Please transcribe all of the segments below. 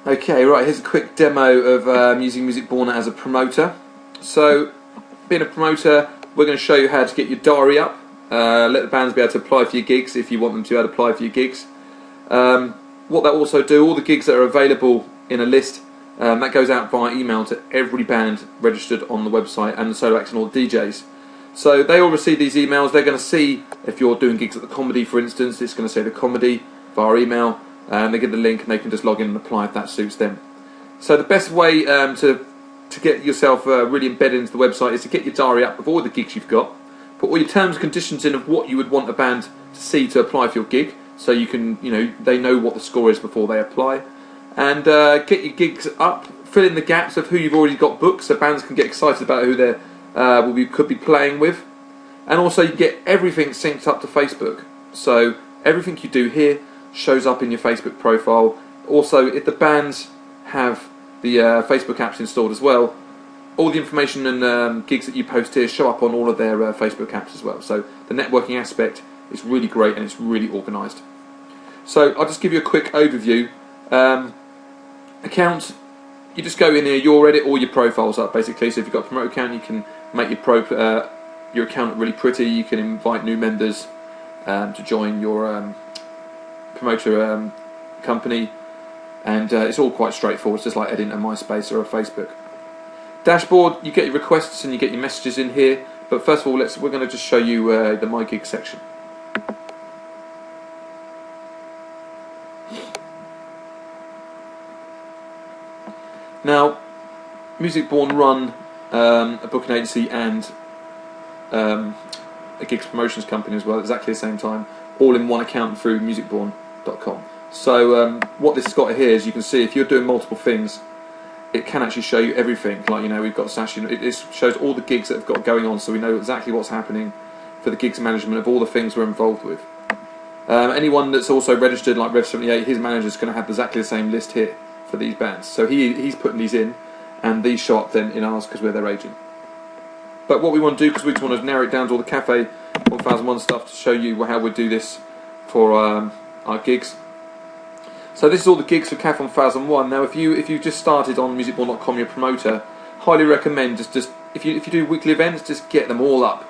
Okay, right, here's a quick demo of using Musicborn as a promoter. So, being a promoter, we're going to show you how to get your diary up, let the bands be able to apply for your gigs if you want them to be able to apply for your gigs. What that also do, all the gigs that are available in a list, that goes out via email to every band registered on the website and the solo acts and all the DJs. So they all receive these emails. They're going to see if you're doing gigs at the Comedy, for instance, it's going to say the Comedy via email, and they get the link and they can just log in and apply if that suits them. So the best way to get yourself really embedded into the website is to get your diary up of all the gigs you've got, put all your terms and conditions in of what you would want a band to see to apply for your gig, so you can, they know what the score is before they apply, and get your gigs up, fill in the gaps of who you've already got booked, so bands can get excited about who they could be playing with, and also you get everything synced up to Facebook. So everything you do here shows up in your Facebook profile. Also, if the bands have the Facebook apps installed as well, all the information and gigs that you post here show up on all of their Facebook apps as well. So the networking aspect is really great and it's really organised. So I'll just give you a quick overview. Account, you just go in here, you already edit all your profiles up basically. So if you've got a promoter account, you can make your account really pretty. You can invite new members to join your promoter company, and it's all quite straightforward. It's just like editing a MySpace or a Facebook. Dashboard, you get your requests and you get your messages in here, but first of all we're going to just show you the My Gig section. Now, Musicborn run a booking agency and a gigs promotions company as well at exactly the same time, all in one account through musicborn.com. So what this has got here is, you can see if you're doing multiple things, it can actually show you everything. Like, we've got Sash, it shows all the gigs that have got going on, so we know exactly what's happening for the gigs management of all the things we're involved with. Anyone that's also registered, like Rev78, his manager's going to have exactly the same list here for these bands. So he's putting these in, and these show up then in ours because we're their agent. But what we want to do, because we just want to narrow it down to all the Cafe 1001 stuff to show you how we do this for our gigs. So this is all the gigs for Cafe 1001. Now, if you just started on musicborn.com, you're a promoter, highly recommend just if you do weekly events, just get them all up.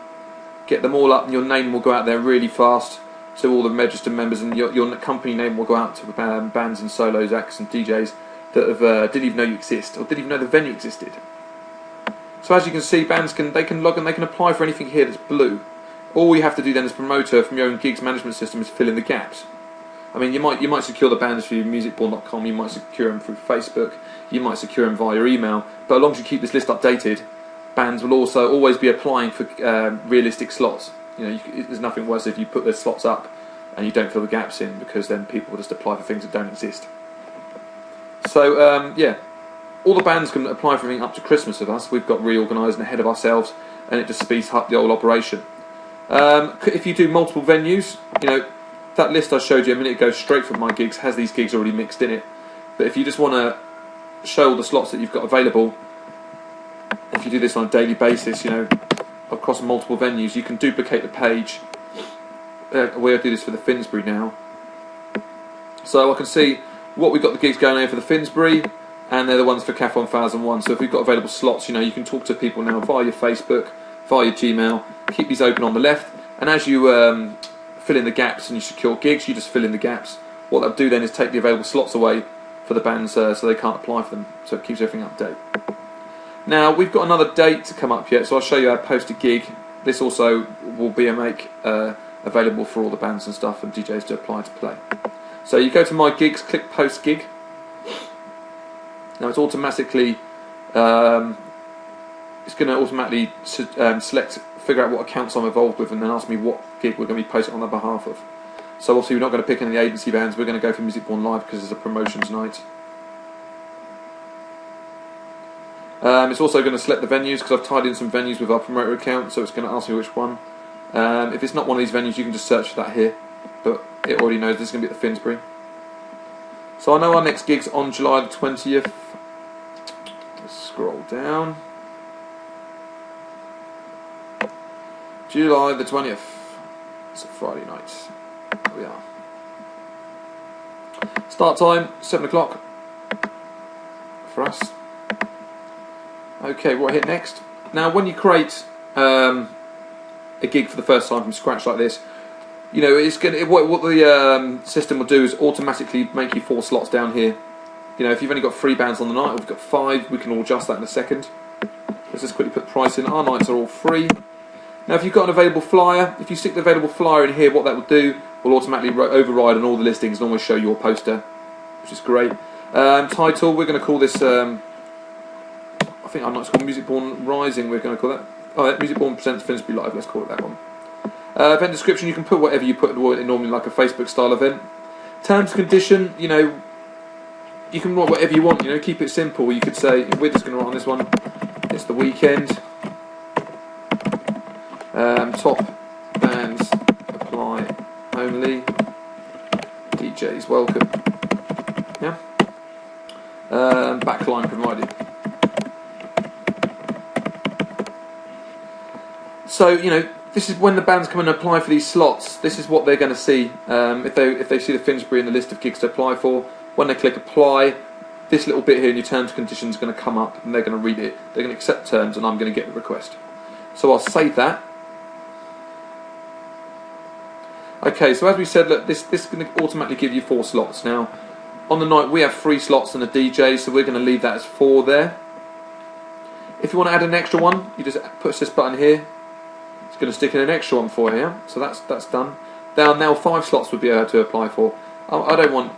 Get them all up, and your name will go out there really fast to all the registered members, and your company name will go out to bands and solos, acts and DJs that have, didn't even know you exist, or didn't even know the venue existed. So as you can see, bands can log and they can apply for anything here that's blue. All you have to do then as promoter from your own gigs management system is fill in the gaps. I mean, you might secure the bands through musicborn.com, you might secure them through Facebook, you might secure them via email, but as long as you keep this list updated, bands will also always be applying for realistic slots. There's nothing worse if you put those slots up and you don't fill the gaps in, because then people will just apply for things that don't exist. So yeah, all the bands can apply for everything up to Christmas with us. We've got reorganised and ahead of ourselves, and it just speeds up the whole operation. If you do multiple venues, that list I showed you a minute ago straight from My Gigs has these gigs already mixed in it. But if you just want to show all the slots that you've got available, if you do this on a daily basis, across multiple venues, you can duplicate the page. We'll do this for the Finsbury now. So I can see what we've got the gigs going on for the Finsbury, and they're the ones for Cafe 1001. So if we've got available slots, you can talk to people now via your Facebook, via your Gmail. Keep these open on the left, and as you fill in the gaps and you secure gigs, you just fill in the gaps. What that'll do then is take the available slots away for the bands, so they can't apply for them. So it keeps everything up to date. Now we've got another date to come up yet, so I'll show you our posted gig. This also will be available for all the bands and stuff and DJs to apply to play. So you go to My Gigs, click Post Gig. Now it's automatically, it's going to automatically figure out what accounts I'm involved with, and then ask me what gig we're going to be posting on their behalf of. So obviously we're not going to pick any of the agency bands. We're going to go for Musicborn Live because it's a promotions night. It's also going to select the venues, because I've tied in some venues with our promoter account, so it's going to ask me which one. If it's not one of these venues, you can just search for that here, but it already knows this is going to be at the Finsbury. So I know our next gig's on July the 20th. Let's scroll down. July the 20th. It's a Friday night. There we are. Start time, 7 o'clock. for us. Okay, what I hit next? Now, when you create a gig for the first time from scratch like this, you know, it's going to, what the system will do is automatically make you 4 slots down here. You know, if you've only got 3 bands on the night, or we've got 5, we can all adjust that in a second. Let's just quickly put the price in. Our nights are all free. Now, if you've got an available flyer, if you stick the available flyer in here, what that will do will automatically override on all the listings and always show your poster, which is great. Title, we're going to call this, I think our night's called Music Born Rising, we're going to call that. Oh, Music Born Presents Finsbury Live, let's call it that one. Event description, you can put whatever you put in normally like a Facebook style event. Terms and condition, you know, you can write whatever you want, you know, keep it simple. You could say, we're just going to write on this one, it's the weekend. Top bands apply only. DJs welcome. Yeah. Backline provided. So, you know, this is when the bands come and apply for these slots. This is what they're going to see if they see the Finsbury in the list of gigs to apply for. When they click apply, this little bit here in your terms and conditions is going to come up, and they're going to read it. They're going to accept terms, and I'm going to get the request. So I'll save that. Okay, so as we said, look, this is going to automatically give you 4 slots. Now, on the night we have 3 slots and a DJ, so we're going to leave that as 4 there. If you want to add an extra one, you just push this button here. It's going to stick in an extra one for you, yeah? So that's done. Now 5 slots would be able to apply for. I don't want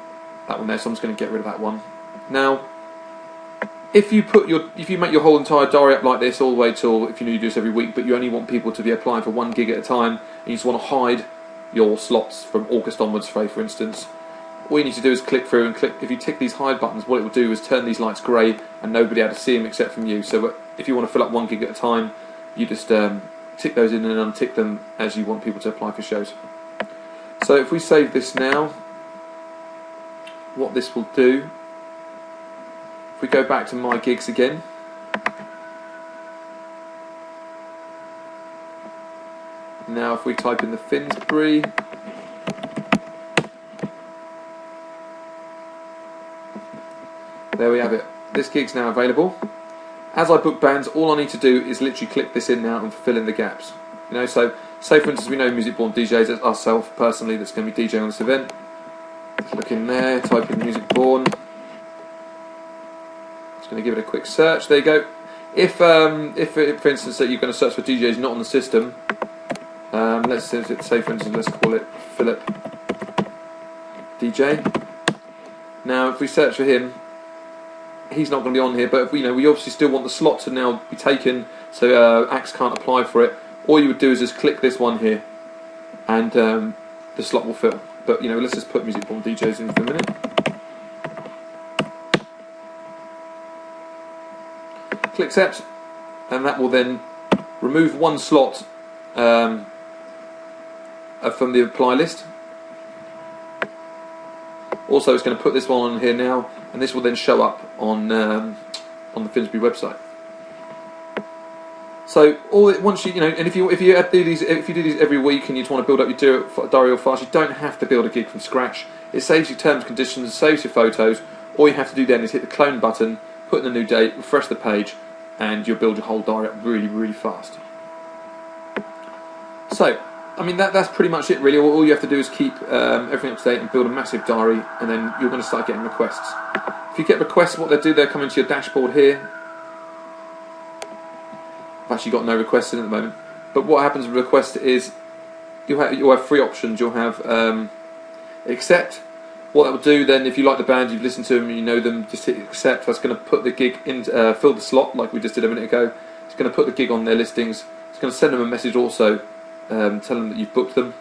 that one there, so I'm just going to get rid of that one. Now, if you make your whole entire diary up like this all the way till, if you need to do this every week, but you only want people to be applying for 1 gig at a time, and you just want to hide your slots from August onwards, for instance, all you need to do is click through and click. If you tick these hide buttons, what it will do is turn these lights grey, and nobody able to see them except from you. So if you want to fill up 1 gig at a time, you just tick those in and untick them as you want people to apply for shows. So if we save this now, what this will do, if we go back to my gigs again, now if we type in the Finsbury, there we have it. This gig's now available. As I book bands, all I need to do is literally click this in now and fill in the gaps. You know, so say for instance we know Music Born DJs, that's ourselves personally that's going to be DJing on this event. Look in there, type in Music Born. Just going to give it a quick search. There you go. If for instance that you're going to search for DJs not on the system, let's say for instance let's call it Philip DJ. Now if we search for him, he's not going to be on here, but we obviously still want the slot to now be taken, so acts can't apply for it. All you would do is just click this one here, and the slot will fill. But let's just put Music Born DJs in for a minute. Click accept, and that will then remove 1 slot from the apply list. Also, it's going to put this one on here now, and this will then show up on the Finsbury website. So once and if you do these every week and you want to build up your diary real fast, you don't have to build a gig from scratch. It saves you terms and conditions, saves your photos. All you have to do then is hit the clone button, put in a new date, refresh the page, and you'll build your whole diary up really, really fast. So, I mean, that's pretty much it really. All you have to do is keep everything up to date and build a massive diary, and then you're going to start getting requests. If you get requests, what they'll come into your dashboard here. I've actually got no requests in at the moment, but what happens with requests is you'll have 3 options. You'll have accept. What that will do then, if you like the band, you've listened to them, you know them, just hit accept. That's going to put the gig in, fill the slot like we just did a minute ago. It's going to put the gig on their listings. It's going to send them a message also, tell them that you've booked them,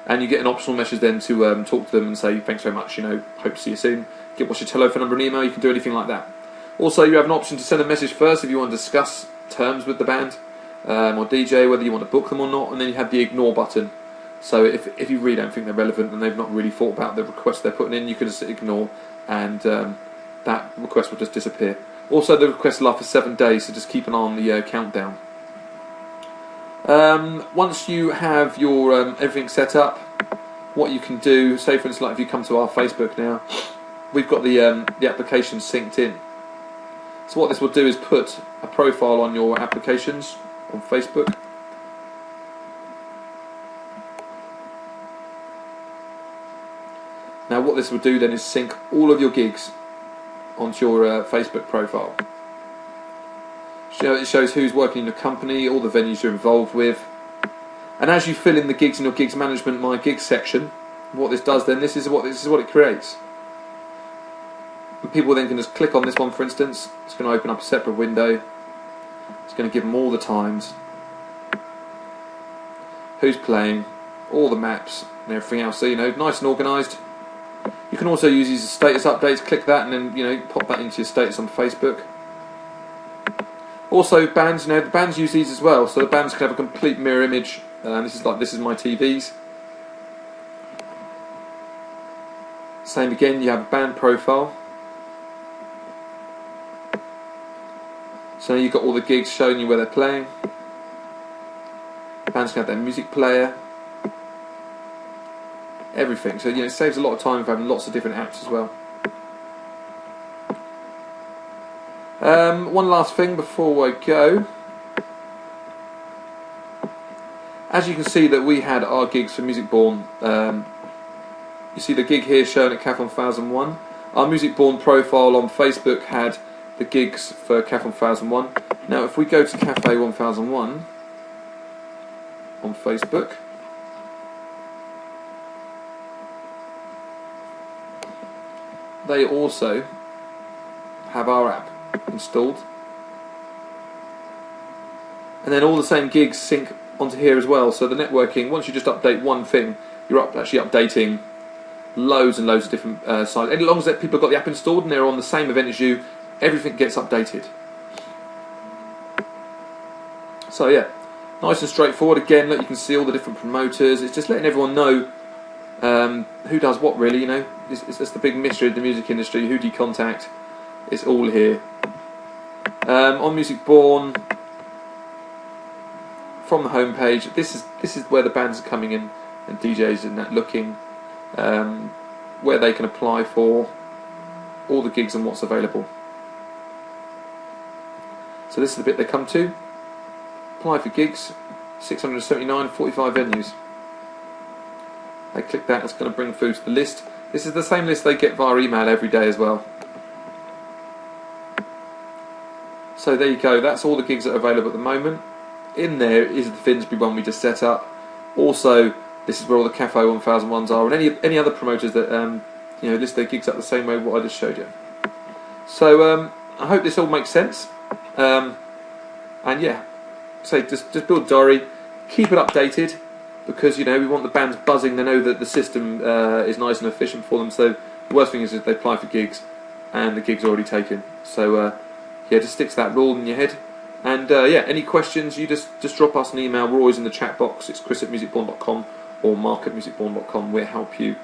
and you get an optional message then to talk to them and say thanks very much, hope to see you soon. What's your telephone number and email. You can do anything like that. Also, you have an option to send a message first if you want to discuss terms with the band or DJ, whether you want to book them or not, and then you have the ignore button. So if you really don't think they're relevant and they've not really thought about the request they're putting in, you can just ignore, and that request will just disappear. Also, the request lasts for 7 days, so just keep an eye on the countdown. Once you have your everything set up, what you can do, say for instance, like if you come to our Facebook now, we've got the application synced in. So what this will do is put a profile on your applications on Facebook. Now what this will do then is sync all of your gigs onto your Facebook profile. It shows who's working in your company, all the venues you're involved with. And as you fill in the gigs in your gigs management My Gigs section, what this does then, this is what it creates. And people then can just click on this one, for instance. It's going to open up a separate window. It's going to give them all the times, who's playing, all the maps and everything else. So, you know, nice and organised. You can also use these as status updates. Click that and then, you know, pop that into your status on Facebook. Also bands, you know, the bands use these as well. So the bands can have a complete mirror image. This is my TVs. Same again, you have a band profile. So you've got all the gigs showing you where they're playing. Bands can have their music player. Everything. So, you know, it saves a lot of time for having lots of different apps as well. One last thing before I go. As you can see that we had our gigs for Music Born. You see the gig here shown at Cafe 1001. Our Music Born profile on Facebook had the gigs for Cafe 1001. Now if we go to Cafe 1001 on Facebook, they also have our app installed. And then all the same gigs sync onto here as well. So the networking, once you just update one thing, you're actually updating loads and loads of different sites. As long as people have got the app installed and they're on the same event as you, everything gets updated. So yeah, nice and straightforward. Again, look, you can see all the different promoters. It's just letting everyone know who does what, really. You know, it's the big mystery of the music industry. Who do you contact? It's all here. On Music Born, from the home page, this is where the bands are coming in and DJs and that looking, where they can apply for all the gigs and what's available. So this is the bit they come to. Apply for gigs, 679, 45 venues. They click that, it's going to bring through to the list. This is the same list they get via email every day as well. So there you go, that's all the gigs that are available at the moment. In there is the Finsbury one we just set up. Also, this is where all the Cafe 1001s are, and any other promoters that you know, list their gigs up the same way what I just showed you. So I hope this all makes sense. And yeah, say just build a diary, keep it updated, because you know we want the bands buzzing. They know that the system is nice and efficient for them. So the worst thing is if they apply for gigs and the gig's already taken. So yeah, just stick to that rule in your head. And yeah, any questions, you just drop us an email. We're always in the chat box. It's chris@musicborn.com or mark@musicborn.com. We'll help you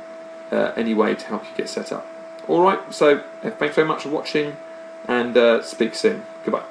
any way to help you get set up. Alright, so thanks very much for watching, and speak soon. Goodbye.